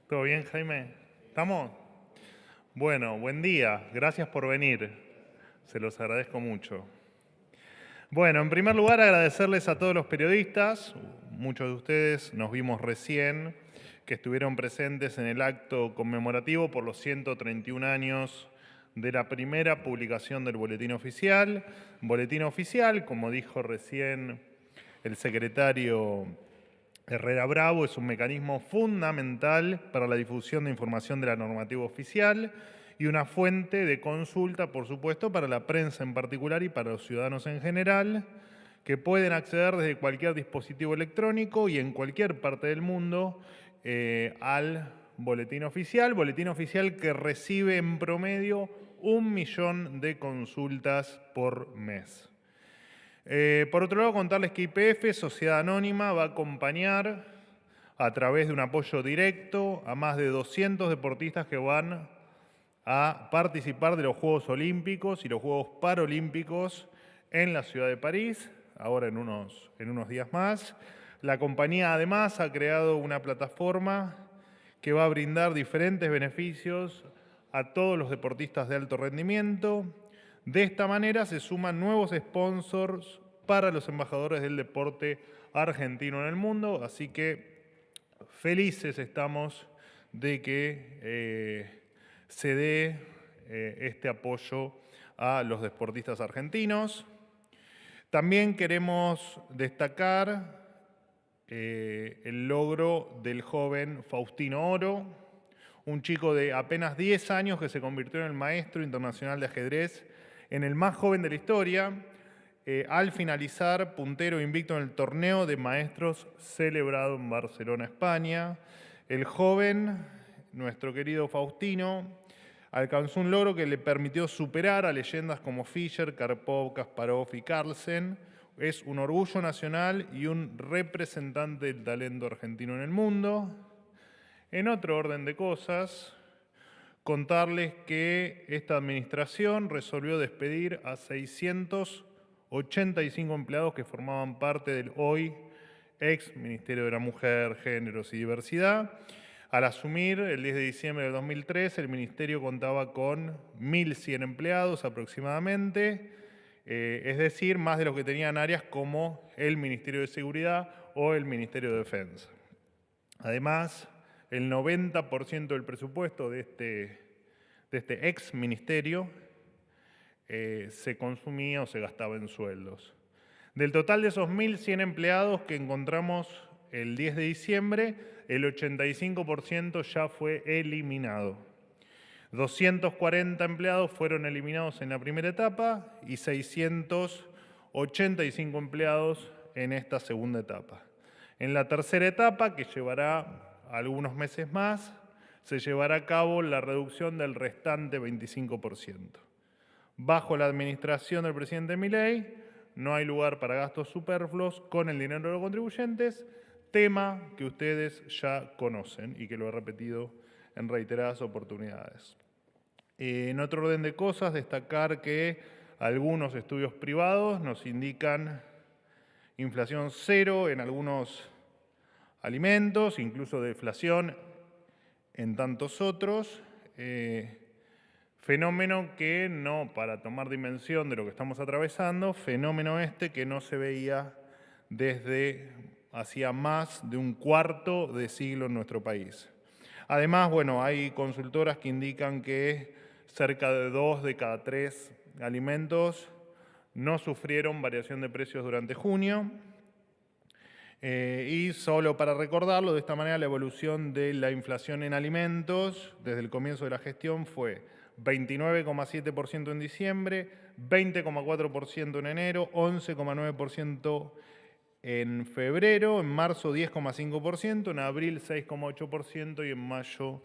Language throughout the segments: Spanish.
¿Todo bien, Jaime? ¿Estamos? Bueno, buen día. Gracias por venir. Se los agradezco mucho. Bueno, en primer lugar, agradecerles a todos los periodistas. Muchos de ustedes nos vimos recién, que estuvieron presentes en el acto conmemorativo por los 131 años de la primera publicación del Boletín Oficial. Boletín Oficial, como dijo recién el secretario Herrera Bravo, es un mecanismo fundamental para la difusión de información de la normativa oficial y una fuente de consulta, por supuesto, para la prensa en particular y para los ciudadanos en general, que pueden acceder desde cualquier dispositivo electrónico y en cualquier parte del mundo al boletín oficial que recibe en promedio 1 millón de consultas por mes. Por otro lado, contarles que YPF, Sociedad Anónima, va a acompañar a través de un apoyo directo a más de 200 deportistas que van a participar de los Juegos Olímpicos y los Juegos Paralímpicos en la ciudad de París, ahora en unos días más. La compañía además ha creado una plataforma que va a brindar diferentes beneficios a todos los deportistas de alto rendimiento. De esta manera se suman nuevos sponsors para los embajadores del deporte argentino en el mundo, así que felices estamos de que se dé este apoyo a los deportistas argentinos. También queremos destacar el logro del joven Faustino Oro, un chico de apenas 10 años que se convirtió en el maestro internacional de ajedrez, en el más joven de la historia, al finalizar puntero invicto en el torneo de maestros celebrado en Barcelona, España. El joven, nuestro querido Faustino, alcanzó un logro que le permitió superar a leyendas como Fischer, Karpov, Kasparov y Carlsen. Es un orgullo nacional y un representante del talento argentino en el mundo. En otro orden de cosas, contarles que esta administración resolvió despedir a 685 empleados que formaban parte del hoy ex Ministerio de la Mujer, Géneros y Diversidad. Al asumir el 10 de diciembre del 2003, el Ministerio contaba con 1.100 empleados aproximadamente, es decir, más de los que tenían áreas como el Ministerio de Seguridad o el Ministerio de Defensa. Además, el 90% del presupuesto de este ex ministerio se consumía o se gastaba en sueldos. Del total de esos 1.100 empleados que encontramos el 10 de diciembre, el 85% ya fue eliminado. 240 empleados fueron eliminados en la primera etapa y 685 empleados en esta segunda etapa. En la tercera etapa, que llevará algunos meses más, se llevará a cabo la reducción del restante 25%. Bajo la administración del presidente Milei, no hay lugar para gastos superfluos con el dinero de los contribuyentes, tema que ustedes ya conocen y que lo he repetido en reiteradas oportunidades. En otro orden de cosas, destacar que algunos estudios privados nos indican inflación cero en algunos alimentos, incluso deflación en tantos otros, fenómeno que no, para tomar dimensión de lo que estamos atravesando, fenómeno este que no se veía desde hacía más de un cuarto de siglo en nuestro país. Además, bueno, hay consultoras que indican que cerca de 2 de cada 3 alimentos no sufrieron variación de precios durante junio. Y solo para recordarlo, de esta manera la evolución de la inflación en alimentos desde el comienzo de la gestión fue 29,7% en diciembre, 20,4% en enero, 11,9% en febrero, en marzo 10,5%, en abril 6,8% y en mayo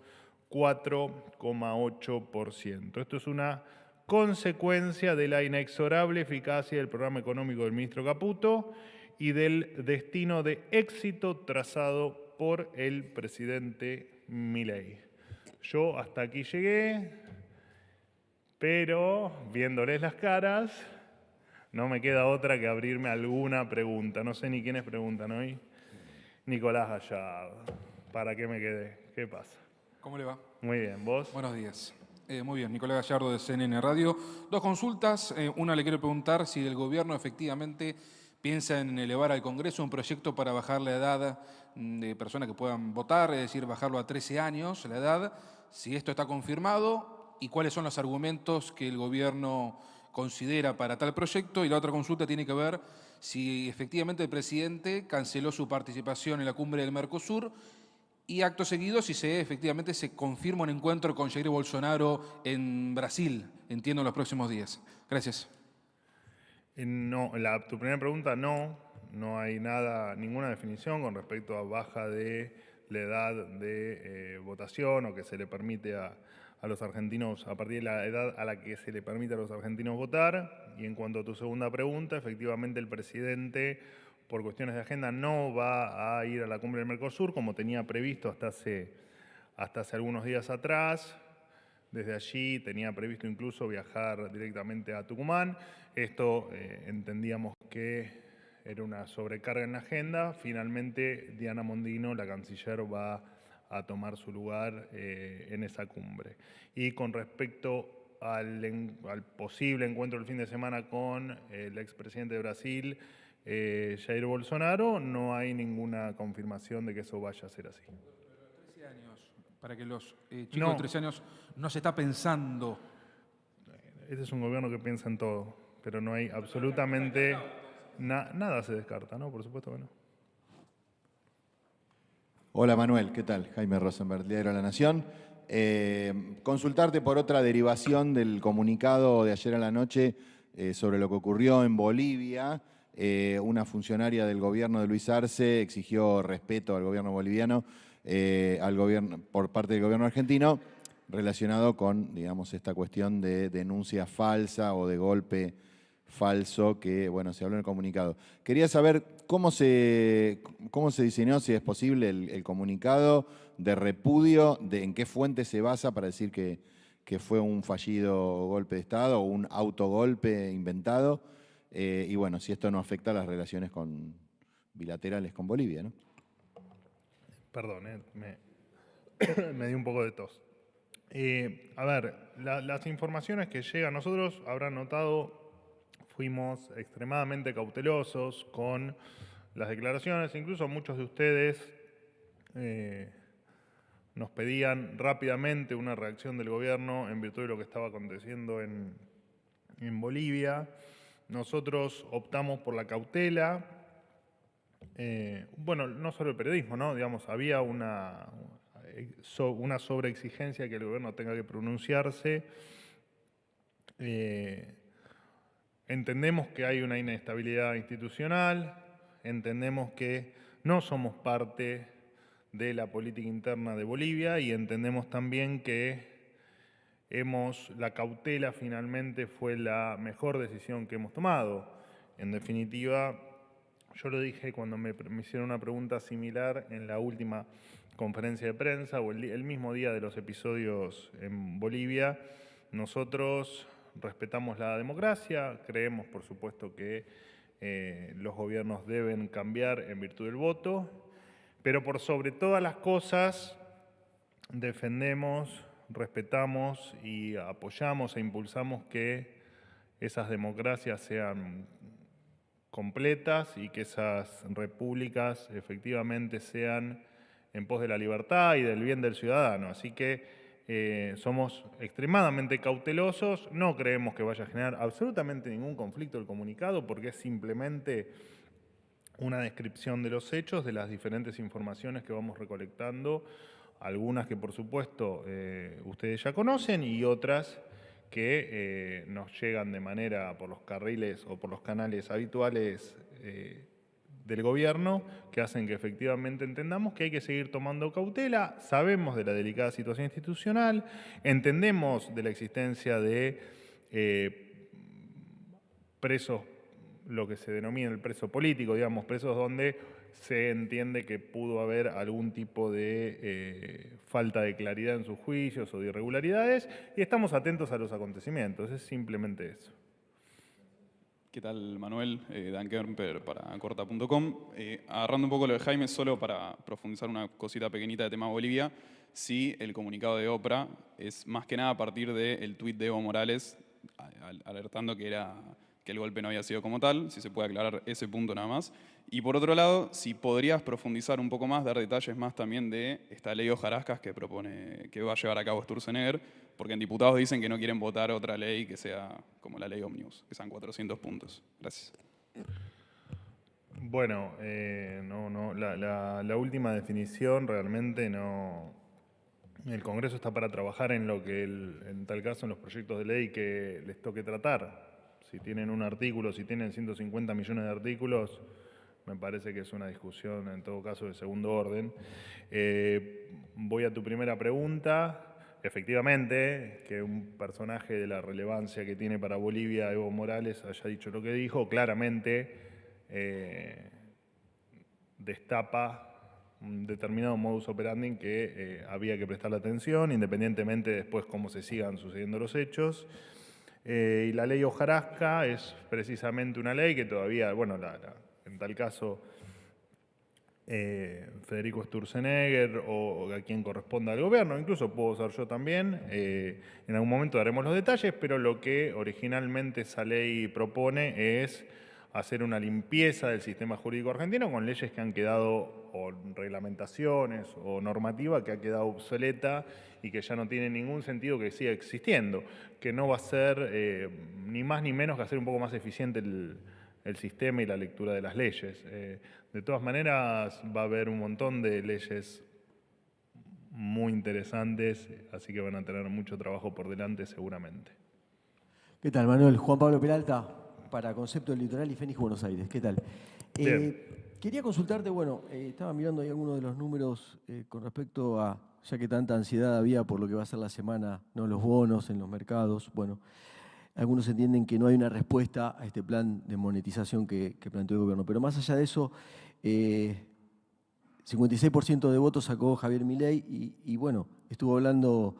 4,8%. Esto es una consecuencia de la inexorable eficacia del programa económico del ministro Caputo y del destino de éxito trazado por el presidente Milei. Yo hasta aquí llegué, pero viéndoles las caras, no me queda otra que abrirme alguna pregunta. No sé ni quiénes preguntan hoy. Nicolás Gallardo. ¿Para qué me quedé? ¿Qué pasa? ¿Cómo le va? Muy bien, ¿vos? Buenos días. Muy bien, Nicolás Gallardo de CNN Radio. Dos consultas. Una, le quiero preguntar si el gobierno efectivamente piensa en elevar al Congreso un proyecto para bajar la edad de personas que puedan votar, es decir, bajarlo a 13 años la edad, si esto está confirmado y cuáles son los argumentos que el gobierno considera para tal proyecto. Y la otra consulta tiene que ver si efectivamente el presidente canceló su participación en la cumbre del Mercosur y acto seguido si efectivamente se confirma un encuentro con Jair Bolsonaro en Brasil, entiendo, en los próximos días. Gracias. No, tu primera pregunta, no hay ninguna definición con respecto a baja de la edad de votación o que se le permite a los argentinos, a partir de la edad a la que se le permite a los argentinos votar. Y en cuanto a tu segunda pregunta, efectivamente el presidente, por cuestiones de agenda, no va a ir a la cumbre del Mercosur como tenía previsto hasta hace algunos días atrás. Desde allí tenía previsto incluso viajar directamente a Tucumán. Esto entendíamos que era una sobrecarga en la agenda. Finalmente, Diana Mondino, la canciller, va a tomar su lugar en esa cumbre. Y con respecto al posible encuentro del fin de semana con el expresidente de Brasil, Jair Bolsonaro, no hay ninguna confirmación de que eso vaya a ser así. 13 años, para que los chicos de 13 años no se está pensando. Este es un gobierno que piensa en todo, pero no hay absolutamente nada se descarta, ¿no? Por supuesto que no. Hola Manuel, ¿qué tal? Jaime Rosenberg, Diario La Nación. Consultarte por otra derivación del comunicado de ayer a la noche sobre lo que ocurrió en Bolivia. Una funcionaria del gobierno de Luis Arce exigió respeto al gobierno boliviano, por parte del gobierno argentino, relacionado con, digamos, esta cuestión de denuncia falsa o de golpe falso que, bueno, se habló en el comunicado. Quería saber cómo se diseñó, si es posible, el comunicado de repudio, en qué fuente se basa para decir que fue un fallido golpe de Estado o un autogolpe inventado, y bueno, si esto no afecta a las relaciones bilaterales con Bolivia, ¿no? Perdón, me dio un poco de tos. A ver, las informaciones que llegan, nosotros habrán notado, fuimos extremadamente cautelosos con las declaraciones, incluso muchos de ustedes nos pedían rápidamente una reacción del gobierno en virtud de lo que estaba aconteciendo en Bolivia. Nosotros optamos por la cautela. Bueno, no solo el periodismo, ¿no? Digamos, había una sobreexigencia que el gobierno tenga que pronunciarse. Entendemos que hay una inestabilidad institucional, entendemos que no somos parte de la política interna de Bolivia y entendemos también que la cautela finalmente fue la mejor decisión que hemos tomado. En definitiva, yo lo dije cuando me hicieron una pregunta similar en la última conferencia de prensa o el mismo día de los episodios en Bolivia. Nosotros respetamos la democracia, creemos por supuesto que los gobiernos deben cambiar en virtud del voto, pero por sobre todas las cosas defendemos, respetamos y apoyamos e impulsamos que esas democracias sean completas y que esas repúblicas efectivamente sean en pos de la libertad y del bien del ciudadano. Así que somos extremadamente cautelosos, no creemos que vaya a generar absolutamente ningún conflicto el comunicado porque es simplemente una descripción de los hechos, de las diferentes informaciones que vamos recolectando, algunas que por supuesto ustedes ya conocen y otras que nos llegan de manera por los carriles o por los canales habituales del gobierno, que hacen que efectivamente entendamos que hay que seguir tomando cautela. Sabemos de la delicada situación institucional, entendemos de la existencia de presos, lo que se denomina el preso político, digamos, presos donde se entiende que pudo haber algún tipo de falta de claridad en sus juicios o de irregularidades, y estamos atentos a los acontecimientos, es simplemente eso. ¿Qué tal, Manuel? Dan Kemper para Corta.com. Agarrando un poco lo de Jaime, solo para profundizar una cosita pequeñita de tema Bolivia. si el comunicado de Oprah es más que nada a partir del tuit de Evo Morales alertando que el golpe no había sido como tal, si se puede aclarar ese punto nada más. Y por otro lado, si podrías profundizar un poco más, dar detalles más también de esta ley hojarascas que propone, que va a llevar a cabo Sturzenegger, porque en diputados dicen que no quieren votar otra ley que sea como la ley Omnibus, que sean 400 puntos. Gracias. Bueno, la última definición realmente no. El Congreso está para trabajar en lo que, en tal caso, en los proyectos de ley que les toque tratar. Si tienen un artículo, si tienen 150 millones de artículos, me parece que es una discusión, en todo caso, de segundo orden. Voy a tu primera pregunta. Efectivamente, que un personaje de la relevancia que tiene para Bolivia, Evo Morales, haya dicho lo que dijo, claramente destapa un determinado modus operandi que había que prestarle atención, independientemente después cómo se sigan sucediendo los hechos. Y la ley hojarasca es precisamente una ley que todavía, bueno, en tal caso, Federico Sturzenegger o a quien corresponda al gobierno, incluso puedo ser yo también, en algún momento daremos los detalles, pero lo que originalmente esa ley propone es hacer una limpieza del sistema jurídico argentino con leyes que han quedado, o reglamentaciones o normativa que ha quedado obsoleta y que ya no tiene ningún sentido que siga existiendo, que no va a ser ni más ni menos que hacer un poco más eficiente el sistema y la lectura de las leyes. De todas maneras, va a haber un montón de leyes muy interesantes, así que van a tener mucho trabajo por delante seguramente. ¿Qué tal, Manuel? Juan Pablo Peralta, para Concepto del Litoral y Fénix Buenos Aires. ¿Qué tal? Bien. Quería consultarte, bueno, estaba mirando ahí algunos de los números con respecto a, ya que tanta ansiedad había por lo que va a ser la semana, ¿no? Los bonos en los mercados, bueno, algunos entienden que no hay una respuesta a este plan de monetización que planteó el gobierno. Pero más allá de eso, 56% de votos sacó Javier Milei y bueno, estuvo hablando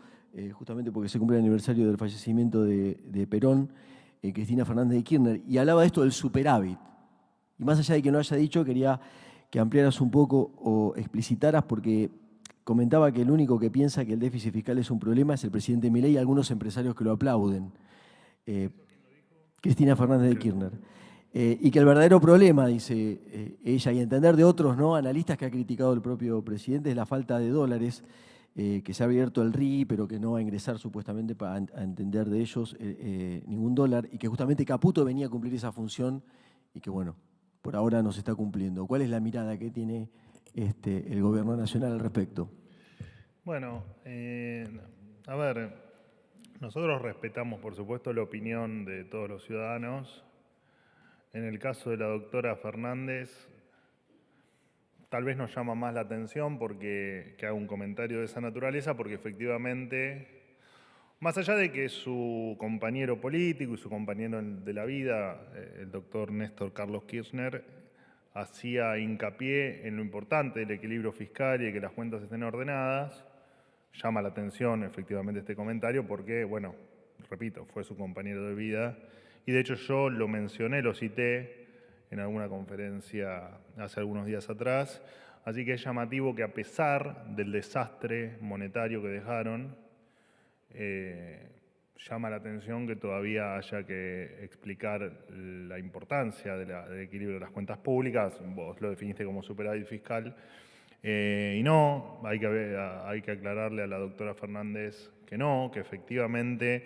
justamente porque se cumple el aniversario del fallecimiento de Perón, Cristina Fernández de Kirchner, y hablaba de esto del superávit. Y más allá de que no haya dicho, quería que ampliaras un poco o explicitaras, porque comentaba que el único que piensa que el déficit fiscal es un problema es el presidente Milei y algunos empresarios que lo aplauden. Cristina Fernández de Kirchner. Y que el verdadero problema, dice ella, y entender de otros ¿no? analistas que ha criticado el propio presidente, es la falta de dólares, que se ha abierto el RI, pero que no va a ingresar supuestamente para entender de ellos ningún dólar, y que justamente Caputo venía a cumplir esa función y que, bueno, por ahora no se está cumpliendo. ¿Cuál es la mirada que tiene el gobierno nacional al respecto? Bueno, a ver, nosotros respetamos, por supuesto, la opinión de todos los ciudadanos. En el caso de la doctora Fernández, tal vez nos llama más la atención que haga un comentario de esa naturaleza, porque efectivamente, más allá de que su compañero político y su compañero de la vida, el doctor Néstor Carlos Kirchner, hacía hincapié en lo importante del equilibrio fiscal y de que las cuentas estén ordenadas, llama la atención efectivamente este comentario porque, bueno, repito, fue su compañero de vida y de hecho yo lo mencioné, lo cité en alguna conferencia hace algunos días atrás, así que es llamativo que a pesar del desastre monetario que dejaron, llama la atención que todavía haya que explicar la importancia del equilibrio de las cuentas públicas, vos lo definiste como superávit fiscal, y no, hay que aclararle a la doctora Fernández que no, que efectivamente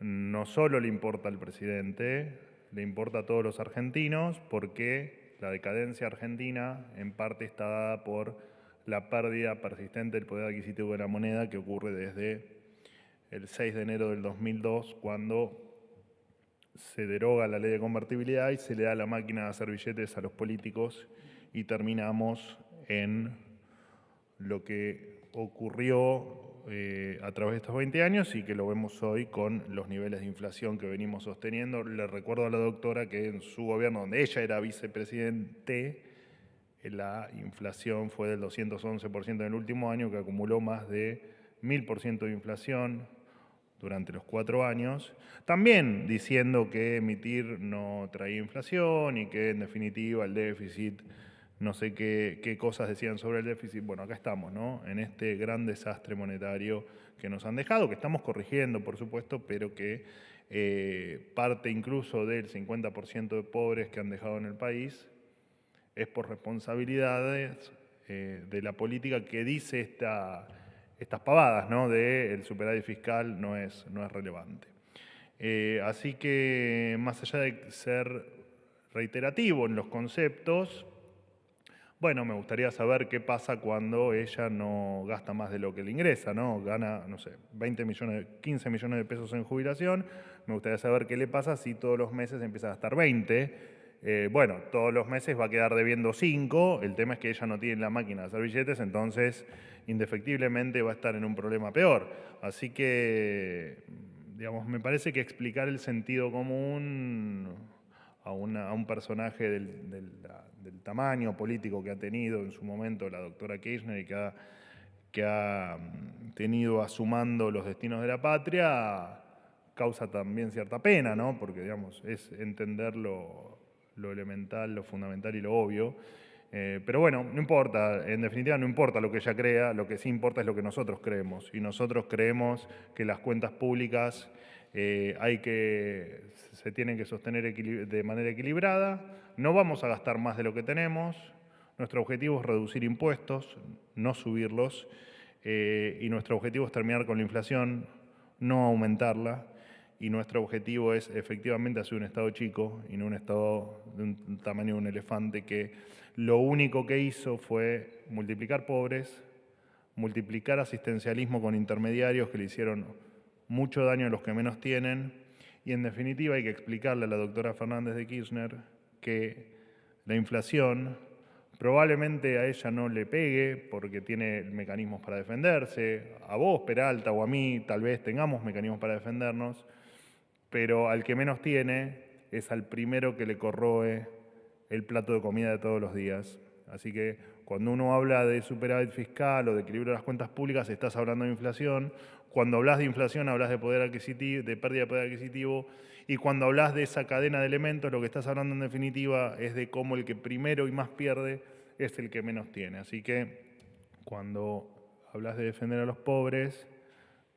no solo le importa al presidente, le importa a todos los argentinos, porque la decadencia argentina en parte está dada por la pérdida persistente del poder adquisitivo de la moneda que ocurre desde el 6 de enero del 2002, cuando se deroga la ley de convertibilidad y se le da la máquina de hacer billetes a los políticos y terminamos en lo que ocurrió a través de estos 20 años y que lo vemos hoy con los niveles de inflación que venimos sosteniendo. Le recuerdo a la doctora que en su gobierno, donde ella era vicepresidente, la inflación fue del 211% en el último año, que acumuló más de 1000% de inflación durante los 4 años, también diciendo que emitir no traía inflación y que en definitiva el déficit no sé qué cosas decían sobre el déficit. Bueno, acá estamos, ¿no? En este gran desastre monetario que nos han dejado, que estamos corrigiendo, por supuesto, pero que parte incluso del 50% de pobres que han dejado en el país es por responsabilidades de la política que dice estas pavadas, ¿no? De el superávit fiscal no es relevante. Así que, más allá de ser reiterativo en los conceptos, bueno, me gustaría saber qué pasa cuando ella no gasta más de lo que le ingresa, ¿no? Gana, no sé, 15 millones de pesos en jubilación. Me gustaría saber qué le pasa si todos los meses empieza a gastar 20. Bueno, todos los meses va a quedar debiendo 5. El tema es que ella no tiene la máquina de hacer billetes, entonces indefectiblemente va a estar en un problema peor. Así que, digamos, me parece que explicar el sentido común a un personaje del tamaño político que ha tenido en su momento la doctora Kirchner y que ha tenido asumando los destinos de la patria, causa también cierta pena, ¿no? Porque, digamos, es entender lo elemental, lo fundamental y lo obvio. Pero bueno, no importa, en definitiva no importa lo que ella crea, lo que sí importa es lo que nosotros creemos. Y nosotros creemos que las cuentas públicas se tienen que sostener de manera equilibrada. No vamos a gastar más de lo que tenemos. Nuestro objetivo es reducir impuestos, no subirlos. Y nuestro objetivo es terminar con la inflación, no aumentarla. Y nuestro objetivo es efectivamente hacer un Estado chico y no un Estado de un tamaño de un elefante que lo único que hizo fue multiplicar pobres, multiplicar asistencialismo con intermediarios que le hicieron mucho daño a los que menos tienen, y en definitiva hay que explicarle a la doctora Fernández de Kirchner que la inflación probablemente a ella no le pegue porque tiene mecanismos para defenderse, a vos, Peralta, o a mí tal vez tengamos mecanismos para defendernos, pero al que menos tiene es al primero que le corroe el plato de comida de todos los días. Así que cuando uno habla de superávit fiscal o de equilibrio de las cuentas públicas, estás hablando de inflación. Cuando hablas de inflación, hablas de poder adquisitivo, de pérdida de poder adquisitivo. Y cuando hablas de esa cadena de elementos, lo que estás hablando en definitiva es de cómo el que primero y más pierde es el que menos tiene. Así que cuando hablas de defender a los pobres,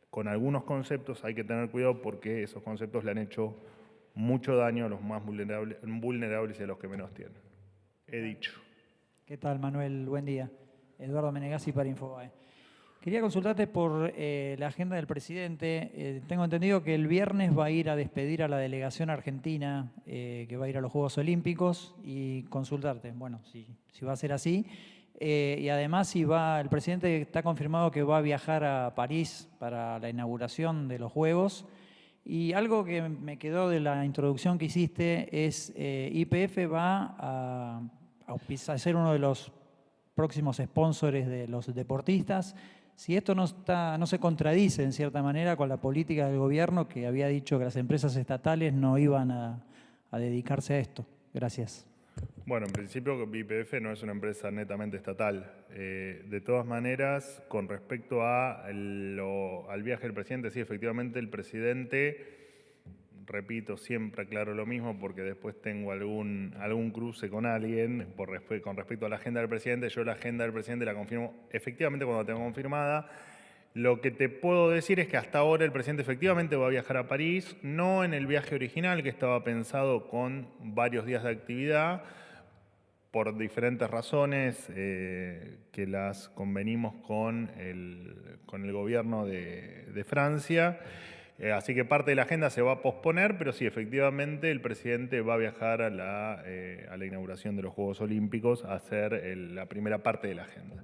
con algunos conceptos hay que tener cuidado porque esos conceptos le han hecho mucho daño a los más vulnerables y a los que menos tienen. He dicho. ¿Qué tal, Manuel? Buen día. Eduardo Menegazzi para Infobae. Quería consultarte por la agenda del presidente. Tengo entendido que el viernes va a ir a despedir a la delegación argentina que va a ir a los Juegos Olímpicos y consultarte, bueno, si va a ser así. Y además si el presidente está confirmado que va a viajar a París para la inauguración de los Juegos. Y algo que me quedó de la introducción que hiciste es YPF va a ser uno de los próximos sponsors de los deportistas. Si esto no se contradice en cierta manera con la política del gobierno que había dicho que las empresas estatales no iban a dedicarse a esto. Gracias. Bueno, en principio YPF no es una empresa netamente estatal. De todas maneras, con respecto al viaje del presidente, sí, efectivamente el presidente, repito, siempre aclaro lo mismo porque después tengo algún cruce con alguien con respecto a la agenda del presidente. Yo la agenda del presidente la confirmo efectivamente cuando la tengo confirmada. Lo que te puedo decir es que hasta ahora el presidente efectivamente va a viajar a París, no en el viaje original que estaba pensado con varios días de actividad, por diferentes razones que las convenimos con el gobierno de Francia. Así que parte de la agenda se va a posponer, pero sí, efectivamente, el presidente va a viajar a la inauguración de los Juegos Olímpicos a hacer la primera parte de la agenda.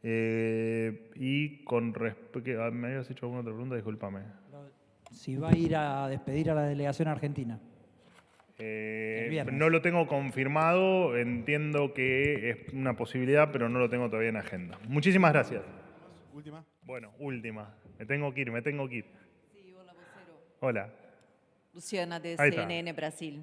Y con respecto... ¿Me habías hecho alguna otra pregunta? Discúlpame. Si va a ir a despedir a la delegación argentina. No lo tengo confirmado, entiendo que es una posibilidad, pero no lo tengo todavía en agenda. Muchísimas gracias. Última. Bueno, última. Me tengo que ir. Sim, olá, vocero. Hola. Luciana, de Ahí está. CNN Brasil.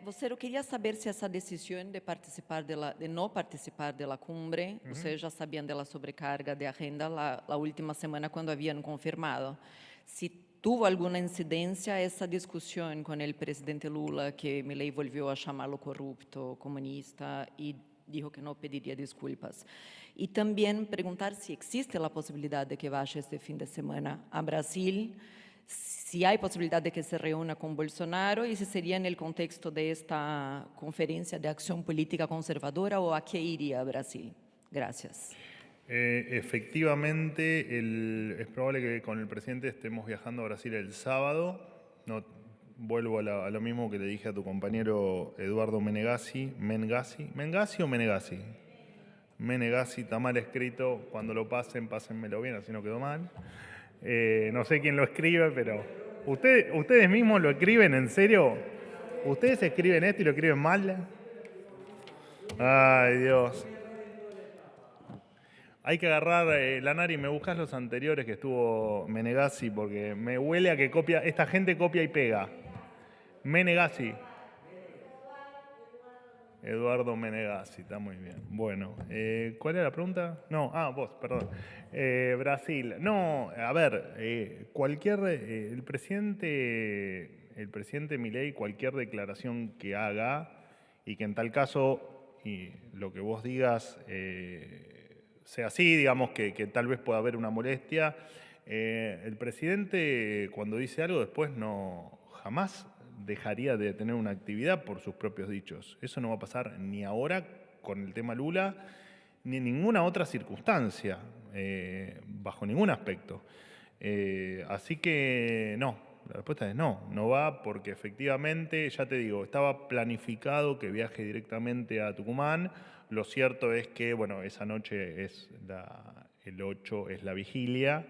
Vocero, queria saber se essa decisão de não participar da cumbre, vocês já sabiam da sobrecarga de agenda a última semana quando haviam confirmado. Se tuvo alguma incidência essa discussão com o presidente Lula, que Milei volviu a chamá-lo corrupto, comunista, e dijo que no pediría disculpas. Y también preguntar si existe la posibilidad de que vaya este fin de semana a Brasil, si hay posibilidad de que se reúna con Bolsonaro y si sería en el contexto de esta conferencia de acción política conservadora o a qué iría a Brasil. Gracias. Efectivamente, es probable que con el presidente estemos viajando a Brasil el sábado. No, vuelvo a lo mismo que le dije a tu compañero Eduardo Menegazzi. ¿Mengazzi o Menegazzi? Menegazzi, está mal escrito. Cuando lo pasen, pásenmelo bien, así no quedó mal. No sé quién lo escribe, pero... ¿Ustedes mismos lo escriben en serio? ¿Ustedes escriben esto y lo escriben mal? Ay, Dios. Hay que agarrar, Lanari, me buscas los anteriores que estuvo Menegazzi, porque me huele a que copia, esta gente copia y pega. Menegazzi. Eduardo Menegazzi, está muy bien. Bueno, ¿cuál era la pregunta? No, vos, perdón. Brasil. No, a ver, el presidente Milei, cualquier declaración que haga y que en tal caso, y lo que vos digas sea así, digamos que tal vez pueda haber una molestia, el presidente cuando dice algo después jamás dejaría de tener una actividad por sus propios dichos. Eso no va a pasar ni ahora con el tema Lula, ni en ninguna otra circunstancia, bajo ningún aspecto. Así que no, la respuesta es no va porque efectivamente, ya te digo, estaba planificado que viaje directamente a Tucumán. Lo cierto es que, bueno, esa noche es el 8, es la vigilia.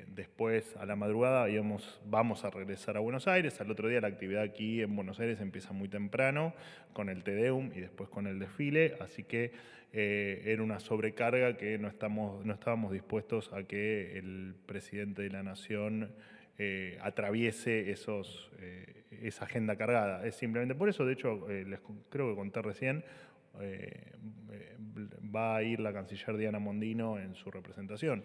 Después, a la madrugada, vamos a regresar a Buenos Aires. Al otro día la actividad aquí en Buenos Aires empieza muy temprano, con el Te Deum y después con el desfile. Así que era una sobrecarga que no estábamos dispuestos a que el presidente de la Nación atraviese esa agenda cargada. Es simplemente por eso, de hecho, creo que conté recién, va a ir la canciller Diana Mondino en su representación.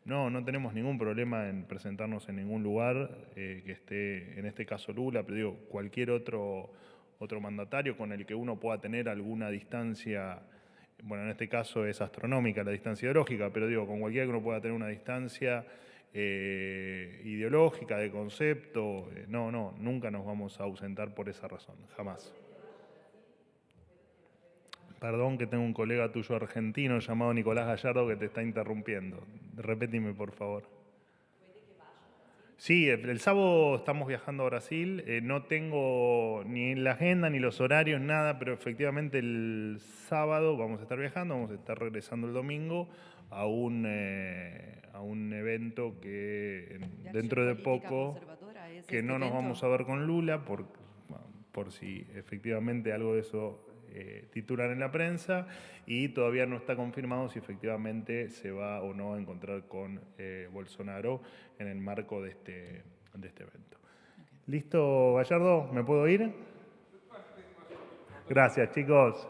No tenemos ningún problema en presentarnos en ningún lugar que esté, en este caso Lula, pero digo, cualquier otro mandatario con el que uno pueda tener alguna distancia, bueno, en este caso es astronómica la distancia ideológica, pero digo, con cualquiera que uno pueda tener una distancia ideológica, de concepto, nunca nos vamos a ausentar por esa razón, jamás. Perdón que tengo un colega tuyo argentino llamado Nicolás Gallardo que te está interrumpiendo. Repetime, por favor. Sí, el sábado estamos viajando a Brasil. No tengo ni la agenda ni los horarios, nada, pero efectivamente el sábado vamos a estar viajando, vamos a estar regresando el domingo a un evento que dentro de poco, que no nos vamos a ver con Lula, por si efectivamente algo de eso titulan en la prensa, y todavía no está confirmado si efectivamente se va o no a encontrar con Bolsonaro en el marco de este evento. ¿Listo, Gallardo? ¿Me puedo ir? Gracias, chicos.